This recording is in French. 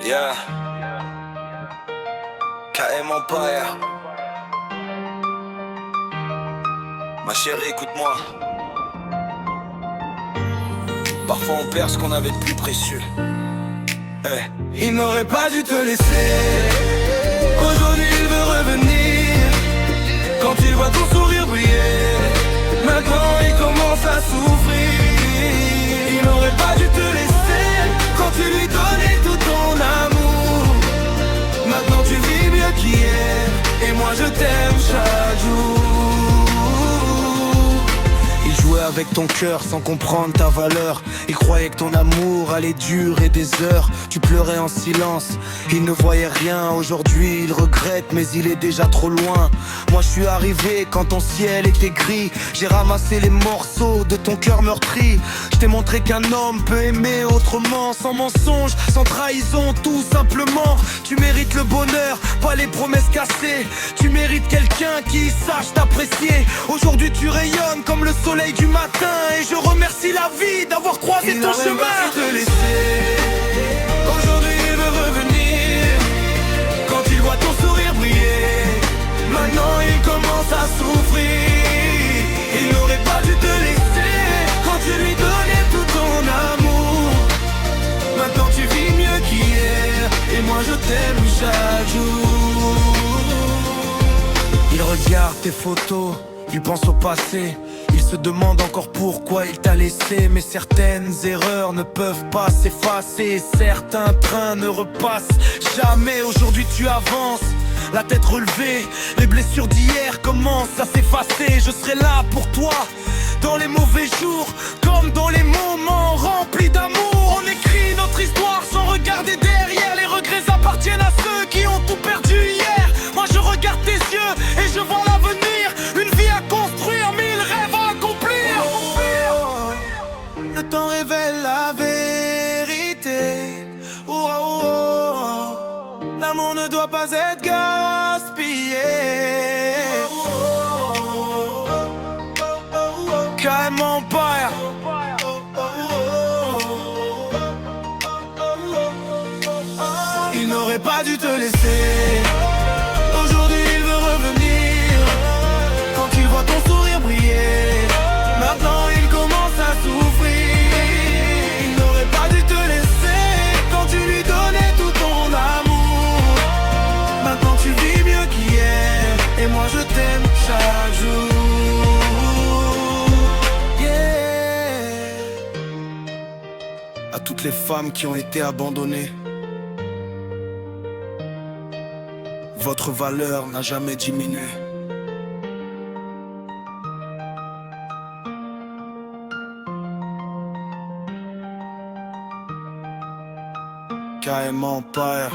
Yeah, KM Empire. Ma chérie, écoute-moi. Parfois on perd ce qu'on avait de plus précieux. Il n'aurait pas dû te laisser. Aujourd'hui il veut revenir. Quand il voit ton sourire briller, maintenant il commence à souffrir. Il n'aurait pas dû te laisser quand tu lui donnais tout ton amour. Maintenant tu vis mieux qu'hier, et moi je t'aime chaque jour. Il jouait avec ton cœur sans comprendre ta valeur. Il croyait que ton amour allait durer des heures. Tu pleurais en silence, il ne voyait rien. Aujourd'hui il regrette mais il est déjà trop loin. Moi je suis arrivé quand ton ciel était gris. J'ai ramassé les morceaux de ton cœur meurtri. Je t'ai montré qu'un homme peut aimer autrement, sans mensonge, sans trahison, tout simplement. Tu mérites le bonheur, pas les promesses cassées. Tu mérites quelqu'un qui sache t'apprécier. Aujourd'hui tu rayonnes comme le soleil du matin, et je remercie la vie d'avoir croisé ton chemin. Te laisser. Aujourd'hui il veut revenir. Quand il voit ton sourire briller, maintenant il commence à souffrir. Il n'aurait pas dû te laisser quand tu lui donnais tout ton amour. Maintenant tu vis mieux qu'hier, et moi je t'aime chaque jour. Il regarde tes photos, il pense au passé. Il se demande encore pourquoi il t'a laissé. Mais certaines erreurs ne peuvent pas s'effacer. Certains trains ne repassent jamais. Aujourd'hui tu avances, la tête relevée. Les blessures d'hier commencent à s'effacer. Je serai là pour toi, dans les mauvais jours comme dans les moments remplis d'amour. On écrit notre histoire sans regarder derrière. Les regrets appartiennent à ceux qui ont tout perdu hier. Moi je regarde tes yeux et je vois l'avenir. Une vie à construire, mille rêves à accomplir. Le temps révèle la vérité. L'amour ne doit pas être gaspillé. KM Empire. Il n'aurait pas dû te laisser. Aujourd'hui il veut revenir. Quand il voit ton sourire briller, maintenant il commence à souffrir. Il n'aurait pas dû te laisser quand tu lui donnais tout ton amour. Maintenant tu vis mieux qu'hier, et moi je t'aime chaque jour. Yeah. À toutes les femmes qui ont été abandonnées, votre valeur n'a jamais diminué. KM Empire.